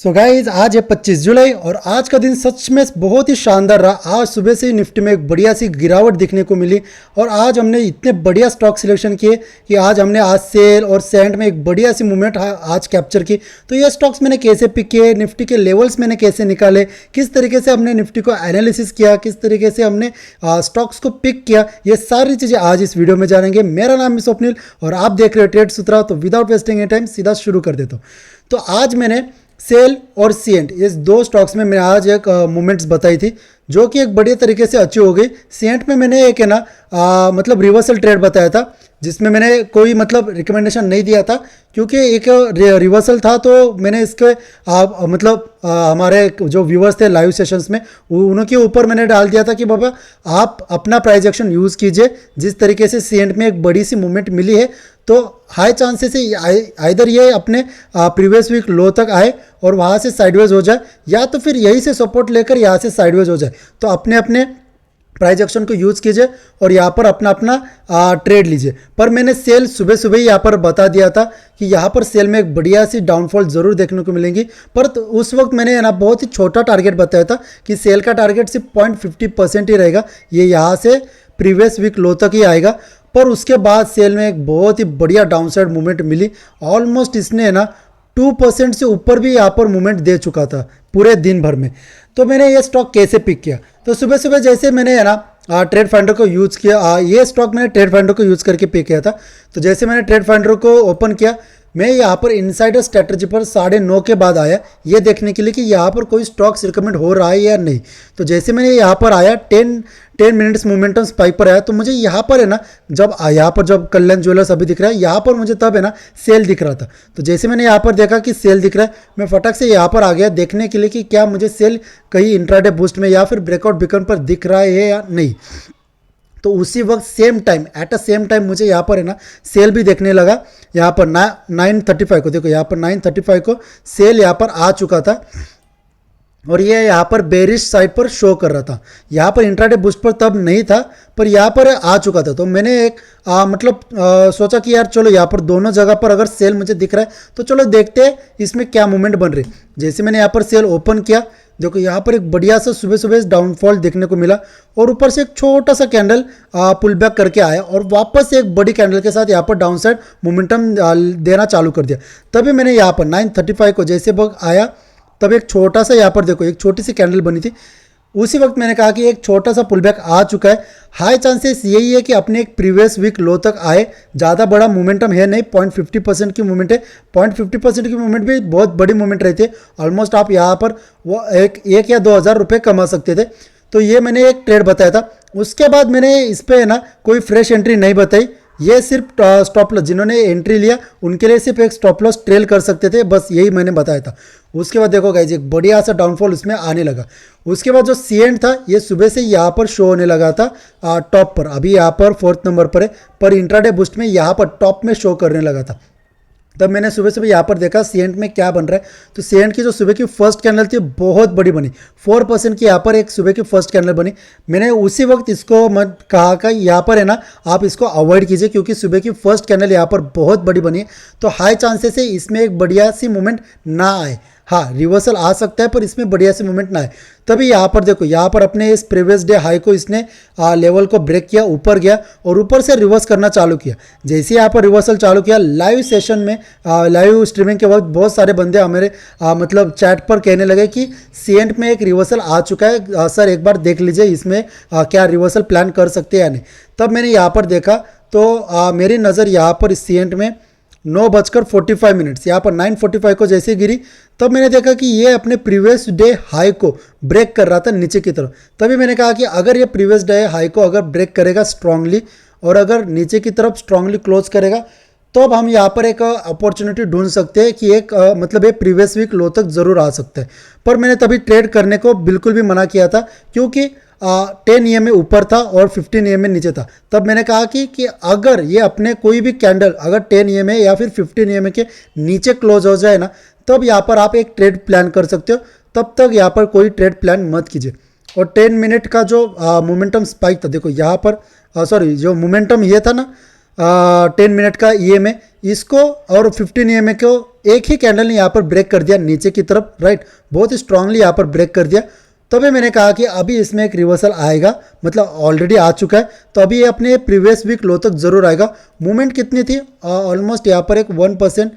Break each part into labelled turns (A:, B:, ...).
A: So guys आज है 25 जुलाई और आज का दिन सच में बहुत ही शानदार रहा। आज सुबह से ही निफ्टी में एक बढ़िया सी गिरावट दिखने को मिली और आज हमने इतने बढ़िया स्टॉक सिलेक्शन किए कि आज हमने आज सेल और सेंट में एक बढ़िया सी मूवमेंट आज कैप्चर की। तो ये स्टॉक्स मैंने कैसे पिक किए, निफ्टी के लेवल्स मैंने कैसे निकाले, किस तरीके से हमने निफ्टी को एनालिसिस किया, किस तरीके से हमने स्टॉक्स को पिक किया, ये सारी चीज़ें आज इस वीडियो में जानेंगे। मेरा नाम है स्वप्निल और आप देख रहे हो ट्रेड सूत्रा। तो विदाउट वेस्टिंग एनी टाइम सीधा शुरू कर देता हूँ। तो आज मैंने सेल और सीएंट इस दो स्टॉक्स में मैं आज एक मूवमेंट्स बताई थी जो कि एक बढ़िया तरीके से अचीव हो गई। सीएंट में मैंने एक है ना मतलब रिवर्सल ट्रेड बताया था जिसमें मैंने कोई मतलब रिकमेंडेशन नहीं दिया था क्योंकि एक रिवर्सल था। तो मैंने इसके हमारे जो व्यूवर्स थे लाइव सेशंस में उनके ऊपर मैंने डाल दिया था कि बाबा आप अपना प्राइस एक्शन यूज़ कीजिए। जिस तरीके से सीएंट में एक बड़ी सी मूवमेंट मिली है तो हाई चांसेस है आइदर ये अपने प्रीवियस वीक लो तक आए और वहाँ से साइडवेज हो जाए या तो फिर यहीं से सपोर्ट लेकर यहाँ से साइडवेज हो जाए। तो अपने अपने प्राइस एक्शन को यूज़ कीजिए और यहाँ पर अपना अपना ट्रेड लीजिए। पर मैंने सेल सुबह सुबह ही यहाँ पर बता दिया था कि यहाँ पर सेल में एक बढ़िया सी डाउनफॉल ज़रूर देखने को मिलेंगी। पर तो उस वक्त मैंने ना बहुत ही छोटा टारगेट बताया था कि सेल का टारगेट सिर्फ 0.50% ही रहेगा, ये यहाँ से प्रीवियस वीक लो तक ही आएगा। पर उसके बाद सेल में एक बहुत ही बढ़िया डाउनसाइड मूवमेंट मिली। ऑलमोस्ट इसने ना 2% से ऊपर भी यहाँ पर मूवमेंट दे चुका था पूरे दिन भर में। तो मैंने ये स्टॉक कैसे पिक किया, तो सुबह सुबह जैसे मैंने है ना ट्रेड फाइंडर को यूज़ किया, ये स्टॉक मैंने ट्रेड फाइंडर को यूज़ करके पिक किया था। तो जैसे मैंने ट्रेड फाइंडर को ओपन किया, मैं यहाँ पर इनसाइडर स्ट्रेटजी पर 9:30 के बाद आया ये देखने के लिए कि यहाँ पर कोई स्टॉक्स रिकमेंड हो रहा है या नहीं। तो जैसे मैंने यहाँ पर आया 10 मिनट्स मोमेंटम स्पाइक पर आया तो मुझे यहाँ पर है ना जब कल्याण ज्वेलर्स अभी दिख रहा है यहाँ पर मुझे तब है ना सेल दिख रहा था। तो जैसे मैंने यहाँ पर देखा कि सेल दिख रहा है, मैं फटक से यहाँ पर आ गया देखने के लिए कि क्या मुझे सेल कहीं इंट्राडे बूस्ट में या फिर ब्रेकआउट बिकन पर दिख रहा है या नहीं। तो उसी वक्त एट अ सेम टाइम मुझे यहाँ पर है ना सेल भी देखने लगा। यहाँ पर 9:35 को देखो, यहाँ पर 9:35 को सेल यहाँ पर आ चुका था और ये यहाँ पर बेरिश साइड पर शो कर रहा था। यहाँ पर इंट्राडे बूस्ट पर तब नहीं था पर यहाँ पर आ चुका था। तो मैंने एक सोचा कि यार चलो यहाँ पर दोनों जगह पर अगर सेल मुझे दिख रहा है तो चलो देखते हैं इसमें क्या मूवमेंट बन रही। जैसे मैंने यहाँ पर सेल ओपन किया, देखो यहाँ पर एक बढ़िया सा सुबह सुबह डाउनफॉल देखने को मिला और ऊपर से एक छोटा सा कैंडल पुल बैक करके आया और वापस एक बड़ी कैंडल के साथ यहाँ पर डाउन साइड मोमेंटम देना चालू कर दिया। तभी मैंने यहाँ पर 9:35 को जैसे बग आया तब एक छोटा सा यहाँ पर देखो एक छोटी सी कैंडल बनी थी। उसी वक्त मैंने कहा कि एक छोटा सा पुल बैक आ चुका है। हाई चांसेस यही है कि अपने एक प्रीवियस वीक लो तक आए। ज़्यादा बड़ा मोमेंटम है नहीं, 0.50% की मूवमेंट है। 0.50% की मूवमेंट भी बहुत बड़ी मूवमेंट रहती है। ऑलमोस्ट आप यहाँ पर वो एक या 2,000 रुपये कमा सकते थे। तो ये मैंने एक ट्रेड बताया था। उसके बाद मैंने इस पर ना कोई फ्रेश एंट्री नहीं बताई। ये सिर्फ स्टॉप लॉस जिन्होंने एंट्री लिया उनके लिए सिर्फ एक स्टॉप लॉस ट्रेल कर सकते थे, बस यही मैंने बताया था। उसके बाद देखो गाइज एक बढ़िया सा डाउनफॉल उसमें आने लगा। उसके बाद जो सीएंट था ये सुबह से यहाँ पर शो होने लगा था टॉप पर, अभी यहाँ पर 4th नंबर पर है पर इंट्राडे बूस्ट में यहाँ पर टॉप में शो करने लगा था। तब मैंने सुबह सुबह यहाँ पर देखा सीएंट में क्या बन रहा है। तो सीएंट की जो सुबह की फर्स्ट कैंडल थी बहुत बड़ी बनी, 4% की यहाँ पर एक सुबह की फर्स्ट कैंडल बनी। मैंने उसी वक्त इसको कहा कि यहाँ पर है ना आप इसको अवॉइड कीजिए क्योंकि सुबह की फर्स्ट कैंडल यहाँ पर बहुत बड़ी बनी है। तो हाई चांसेस है इसमें एक बढ़िया सी मूवमेंट ना आए। हाँ रिवर्सल आ सकता है पर इसमें बढ़िया सी मूवमेंट ना आए। तभी यहाँ पर देखो यहाँ पर अपने इस प्रीवियस डे हाई को इसने लेवल को ब्रेक किया, ऊपर गया और ऊपर से रिवर्स करना चालू किया। जैसे यहाँ पर रिवर्सल चालू किया लाइव सेशन में लाइव स्ट्रीमिंग के वक्त बहुत सारे बंदे हमारे चैट पर कहने लगे कि सीएंट में एक रिवर्सल आ चुका है सर एक बार देख लीजिए इसमें क्या रिवर्सल प्लान कर सकते हैं या नहीं। तब मैंने यहाँ पर देखा तो मेरी नज़र यहाँ पर सीएंट में 9:45 यहाँ पर 9:45 को जैसे गिरी तब मैंने देखा कि ये अपने प्रीवियस डे हाई को ब्रेक कर रहा था नीचे की तरफ। तभी मैंने कहा कि अगर ये प्रीवियस डे हाई को अगर ब्रेक करेगा स्ट्रांगली और अगर नीचे की तरफ स्ट्रांगली क्लोज करेगा तो अब हम यहाँ पर एक अपॉर्चुनिटी ढूंढ सकते हैं कि एक ये प्रीवियस वीक लो तक ज़रूर आ सकता है। पर मैंने तभी ट्रेड करने को बिल्कुल भी मना किया था क्योंकि 10 EMA ऊपर था और 15 EMA नीचे था। तब मैंने कहा कि अगर ये अपने कोई भी कैंडल अगर 10 EMA या फिर 15 EMA के नीचे क्लोज हो जाए ना तब यहाँ पर आप एक ट्रेड प्लान कर सकते हो, तब तक यहाँ पर कोई ट्रेड प्लान मत कीजिए। और 10 मिनट का जो मोमेंटम स्पाइक था देखो यहाँ पर जो मोमेंटम ये था ना 10 मिनट का EMA, इसको और 15 EMA को एक ही कैंडल ने यहाँ पर ब्रेक कर दिया नीचे की तरफ, राइट, बहुत ही स्ट्रांगली यहाँ पर ब्रेक कर दिया। तभी मैंने कहा कि अभी इसमें एक रिवर्सल आएगा, मतलब ऑलरेडी आ चुका है, तो अभी ये अपने प्रीवियस वीक लो तक जरूर आएगा। मूवमेंट कितनी थी, ऑलमोस्ट यहाँ पर एक 1%,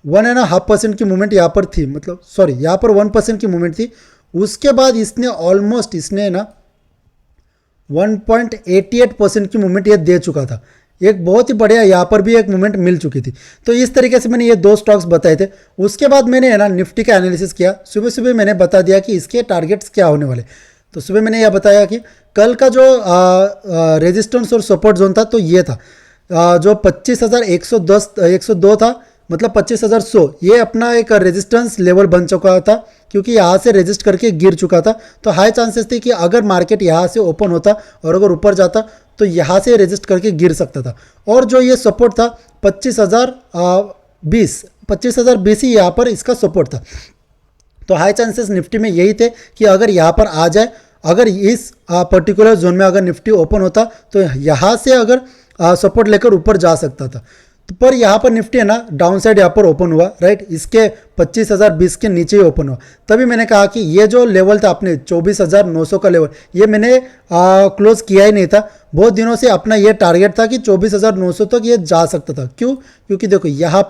A: 1.5% की मूवमेंट यहाँ पर थी, मतलब सॉरी यहाँ पर 1% की मूवमेंट थी। उसके बाद इसने ना 1.88% की मूवमेंट ये दे चुका था, एक बहुत ही बढ़िया यहाँ पर भी एक मूवमेंट मिल चुकी थी। तो इस तरीके से मैंने ये दो स्टॉक्स बताए थे। उसके बाद मैंने है ना निफ्टी का एनालिसिस किया। सुबह सुबह मैंने बता दिया कि इसके टारगेट्स क्या होने वाले। तो सुबह मैंने यह बताया कि कल का जो रेजिस्टेंस और सपोर्ट जोन था तो ये था, जो 25,102 था, मतलब 25,100, ये अपना एक रेजिस्टेंस लेवल बन चुका था, क्योंकि यहाँ से रेजिस्ट करके गिर चुका था। तो हाई चांसेस थे कि अगर मार्केट यहाँ से ओपन होता और अगर ऊपर जाता तो यहाँ से रेजिस्ट करके गिर सकता था। और जो ये सपोर्ट था 25,020 ही यहाँ पर इसका सपोर्ट था। तो हाई चांसेस निफ्टी में यही थे कि अगर यहाँ पर आ जाए, अगर इस पर्टिकुलर जोन में अगर निफ्टी ओपन होता तो यहाँ से अगर सपोर्ट लेकर ऊपर जा सकता था। तो पर यहाँ पर निफ्टी है ना डाउन साइड यहाँ पर ओपन हुआ, राइट, इसके 25,020 के नीचे ही ओपन हुआ। तभी मैंने कहा कि ये जो लेवल था अपने 24,900 का लेवल, ये मैंने क्लोज किया ही नहीं था। बहुत दिनों से अपना ये टारगेट था कि 24,900 तक ये जा सकता था। क्यों? क्योंकि देखो यहाँ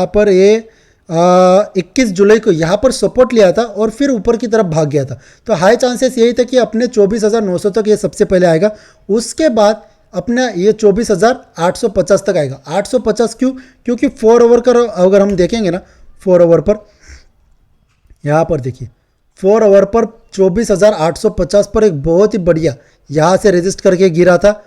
A: पर ये 21 जुलाई को यहाँ पर सपोर्ट लिया था और फिर ऊपर की तरफ भाग गया था। तो हाई चांसेस यही था कि अपने 24,900 तक ये सबसे पहले आएगा। उसके बाद अपना ये 24,850 तक आएगा। 850 क्यों? क्योंकि 4 ओवर का अगर हम देखेंगे ना, 4 ओवर पर यहाँ पर देखिए, 4 ओवर पर 24,850 पर एक बहुत ही बढ़िया यहाँ से रेजिस्ट करके गिरा था।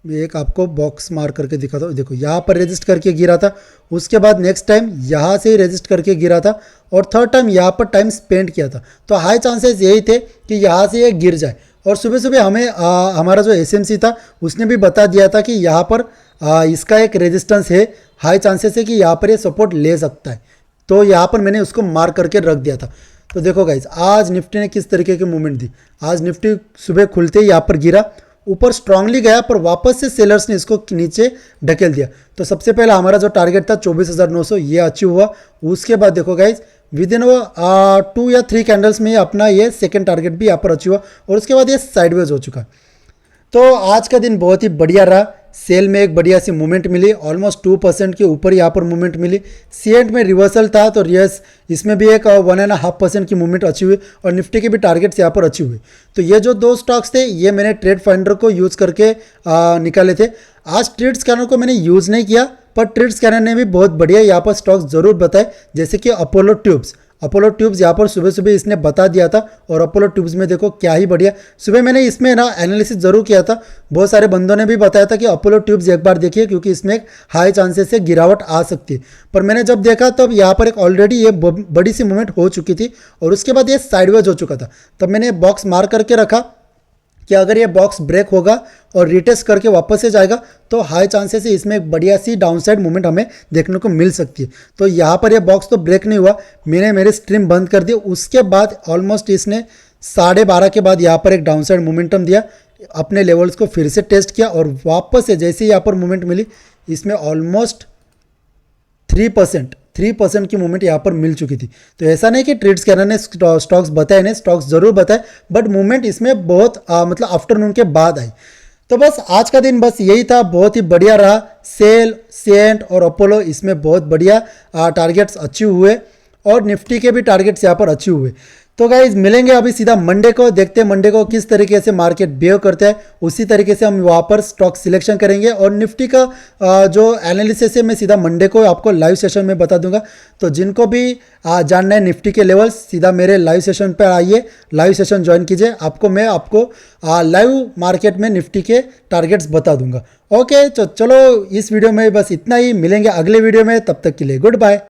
A: एक आपको बॉक्स मार करके दिखाता हूँ, देखो यहाँ पर रेजिस्ट करके गिरा था। उसके बाद नेक्स्ट टाइम यहाँ से ही रेजिस्ट करके गिरा था और थर्ड टाइम यहाँ पर टाइम स्पेंड किया था। तो हाई चांसेस यही थे कि यहाँ से ये गिर जाए। और सुबह सुबह हमें हमारा जो एसएमसी था उसने भी बता दिया था कि यहाँ पर इसका एक रेजिस्टेंस है, हाई चांसेस है कि यहाँ पर ये सपोर्ट ले सकता है। तो यहाँ पर मैंने उसको मार्क करके रख दिया था। तो देखो गाइज, आज निफ्टी ने किस तरीके की मूवमेंट दी। आज निफ्टी सुबह खुलते ही यहाँ पर गिरा, ऊपर स्ट्रांगली गया, पर वापस से सेलर्स ने इसको नीचे ढकेल दिया। तो सबसे पहला हमारा जो टारगेट था 24,900, ये अचीव हुआ। उसके बाद देखो गाइज, विद इन 2 या 3 कैंडल्स में अपना ये सेकंड टारगेट भी यहाँ पर अचीव हुआ और उसके बाद ये साइडवेज हो चुका। तो आज का दिन बहुत ही बढ़िया रहा। सेल में एक बढ़िया सी मूवमेंट मिली, ऑलमोस्ट 2% के ऊपर यहाँ पर मूवमेंट मिली। सीएंट में रिवर्सल था तो यस, इसमें भी एक 1.5% की मूवमेंट अचीव हुई और निफ्टी के भी टारगेट्स यहाँ पर अचीव हुए। तो ये जो दो स्टॉक्स थे ये मैंने ट्रेड फाइंडर को यूज़ करके निकाले थे। आज ट्रेड स्कैनर को मैंने यूज़ नहीं किया, पर ट्रेड स्कैनर ने भी बहुत बढ़िया यहाँ पर स्टॉक्स ज़रूर बताए, जैसे कि अपोलो ट्यूब्स यहाँ पर सुबह सुबह इसने बता दिया था। और अपोलो ट्यूब्स में देखो क्या ही बढ़िया, सुबह मैंने इसमें ना एनालिसिस ज़रूर किया था। बहुत सारे बंदों ने भी बताया था कि अपोलो ट्यूब्स एक बार देखिए, क्योंकि इसमें एक हाई चांसेस से गिरावट आ सकती है। पर मैंने जब देखा तब यहाँ पर एक ऑलरेडी ये बड़ी सी मूवमेंट हो चुकी थी और उसके बाद ये साइडवेज हो चुका था। तब मैंने बॉक्स मार करके रखा कि अगर ये बॉक्स ब्रेक होगा और रिटेस्ट करके वापस से जाएगा तो हाई चांसेस है इसमें एक बढ़िया सी डाउनसाइड मूवमेंट हमें देखने को मिल सकती है। तो यहाँ पर ये बॉक्स तो ब्रेक नहीं हुआ, मैंने मेरी स्ट्रीम बंद कर दी। उसके बाद ऑलमोस्ट इसने 12:30 के बाद यहाँ पर एक डाउनसाइड मोमेंटम दिया, अपने लेवल्स को फिर से टेस्ट किया और वापस से जैसे ही यहाँ पर मूवमेंट मिली, इसमें ऑलमोस्ट 3% की मूवमेंट यहाँ पर मिल चुकी थी। तो ऐसा नहीं कि ट्रेड स्कैनर ने स्टॉक्स बताए नहीं, स्टॉक्स ज़रूर बताए, बट मूवमेंट इसमें बहुत मतलब आफ्टरनून के बाद आई। तो बस आज का दिन बस यही था, बहुत ही बढ़िया रहा। सेल, सेंट और अपोलो इसमें बहुत बढ़िया टारगेट्स अचीव हुए और निफ्टी के भी टारगेट्स यहाँ पर अचीव हुए। तो गाइज मिलेंगे अभी सीधा मंडे को, देखते हैं मंडे को किस तरीके से मार्केट बिहेव करता है, उसी तरीके से हम वहाँ पर स्टॉक सिलेक्शन करेंगे। और निफ्टी का जो एनालिसिस है मैं सीधा मंडे को आपको लाइव सेशन में बता दूंगा। तो जिनको भी जानना है निफ्टी के लेवल्स, सीधा मेरे लाइव सेशन पर आइए, लाइव सेशन ज्वाइन कीजिए, मैं आपको लाइव मार्केट में निफ्टी के टारगेट्स बता दूंगा। ओके, तो चलो इस वीडियो में बस इतना ही, मिलेंगे अगले वीडियो में, तब तक के लिए गुड बाय।